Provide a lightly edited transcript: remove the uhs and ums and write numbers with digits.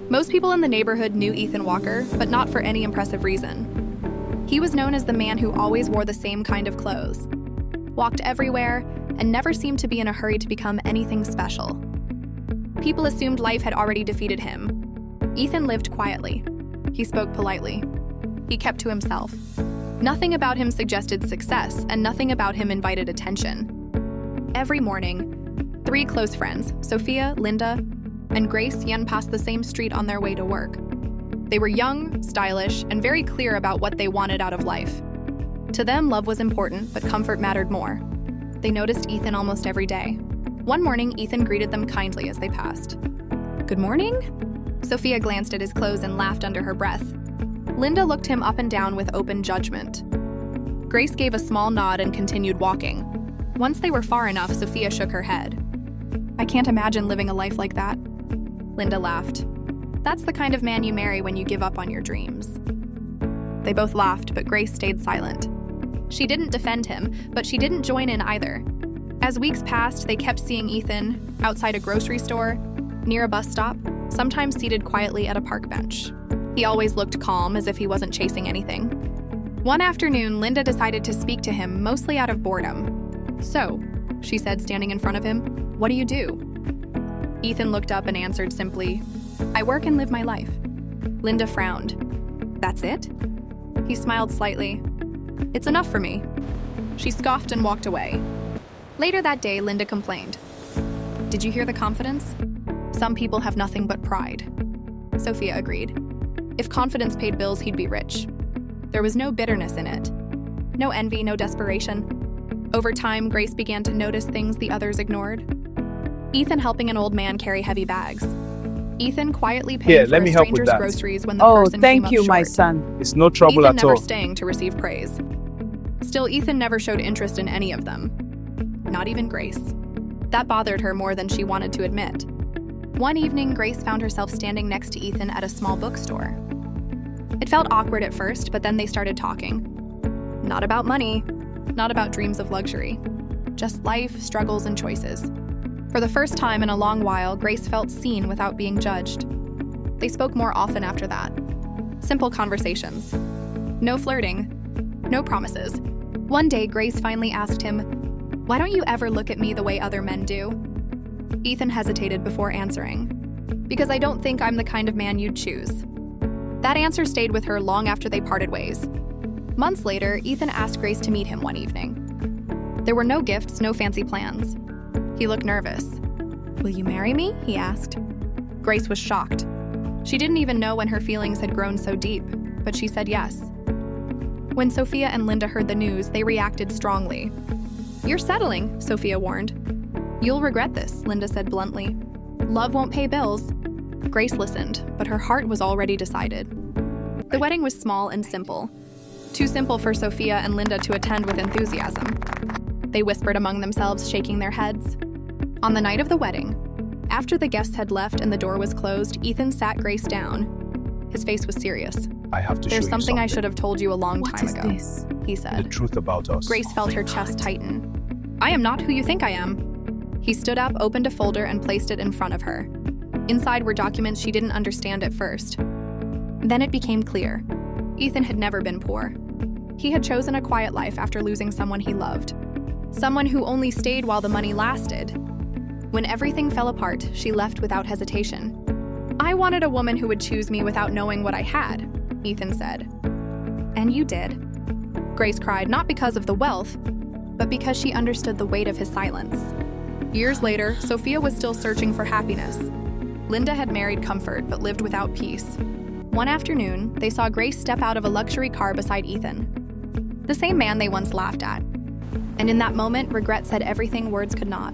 Most people in the neighborhood knew Ethan Walker, but not for any impressive reason. He was known as the man who always wore the same kind of clothes, walked everywhere, and never seemed to be in a hurry to become anything special. People assumed life had already defeated him. Ethan lived quietly. He spoke politely. He kept to himself. Nothing about him suggested success, and nothing about him invited attention. Every morning, 3 close friends, Sophia, Linda, and Grace, passed the same street on their way to work. They were young, stylish, and very clear about what they wanted out of life. To them, love was important, but comfort mattered more. They noticed Ethan almost every day. One morning, Ethan greeted them kindly as they passed. "Good morning?" Sophia glanced at his clothes and laughed under her breath. Linda looked him up and down with open judgment. Grace gave a small nod and continued walking. Once they were far enough, Sophia shook her head. "I can't imagine living a life like that." Linda laughed. "That's the kind of man you marry when you give up on your dreams." They both laughed, but Grace stayed silent. She didn't defend him, but she didn't join in either. As weeks passed, they kept seeing Ethan outside a grocery store, near a bus stop, sometimes seated quietly at a park bench. He always looked calm, as if he wasn't chasing anything. One afternoon, Linda decided to speak to him, mostly out of boredom. "So," she said, standing in front of him, "what do you do?" Ethan looked up and answered simply, "I work and live my life." Linda frowned. "That's it?" He smiled slightly. "It's enough for me." She scoffed and walked away. Later that day, Linda complained. "Did you hear the confidence? Some people have nothing but pride." Sophia agreed. If confidence paid bills, he'd be rich. There was no bitterness in it. No envy, no desperation. Over time, Grace began to notice things the others ignored. Ethan helping an old man carry heavy bags. Ethan quietly paying for a stranger's groceries when the person came up short. Oh, thank you, my son. It's no trouble Ethan at all. never staying to receive praise. Still, Ethan never showed interest in any of them. Not even Grace. That bothered her more than she wanted to admit. One evening, Grace found herself standing next to Ethan at a small bookstore. It felt awkward at first, but then they started talking. Not about money, not about dreams of luxury. Just life, struggles, and choices. For the first time in a long while, Grace felt seen without being judged. They spoke more often after that. Simple conversations. No flirting. No promises. One day, Grace finally asked him, "Why don't you ever look at me the way other men do?" Ethan hesitated before answering. "Because I don't think I'm the kind of man you'd choose." That answer stayed with her long after they parted ways. Months later, Ethan asked Grace to meet him one evening. There were no gifts, no fancy plans. He looked nervous. "Will you marry me?" he asked. Grace was shocked. She didn't even know when her feelings had grown so deep, but she said yes. When Sophia and Linda heard the news, they reacted strongly. "You're settling," Sophia warned. "You'll regret this," Linda said bluntly. "Love won't pay bills." Grace listened, but her heart was already decided. The wedding was small and simple. Too simple for Sophia and Linda to attend with enthusiasm. They whispered among themselves, shaking their heads. On the night of the wedding, after the guests had left and the door was closed, Ethan sat Grace down. His face was serious. I have to show "There's you something I should have told you a long time ago," this? he the said. truth about us. Grace felt her chest tighten. "I am not who you think I am." He stood up, opened a folder, and placed it in front of her. Inside were documents she didn't understand at first. Then it became clear. Ethan had never been poor. He had chosen a quiet life after losing someone he loved. Someone who only stayed while the money lasted. When everything fell apart, she left without hesitation. "I wanted a woman who would choose me without knowing what I had," Ethan said. "And you did." Grace cried, not because of the wealth, but because she understood the weight of his silence. Years later, Sophia was still searching for happiness. Linda had married comfort, but lived without peace. One afternoon, they saw Grace step out of a luxury car beside Ethan. The same man they once laughed at. And in that moment, regret said everything words could not.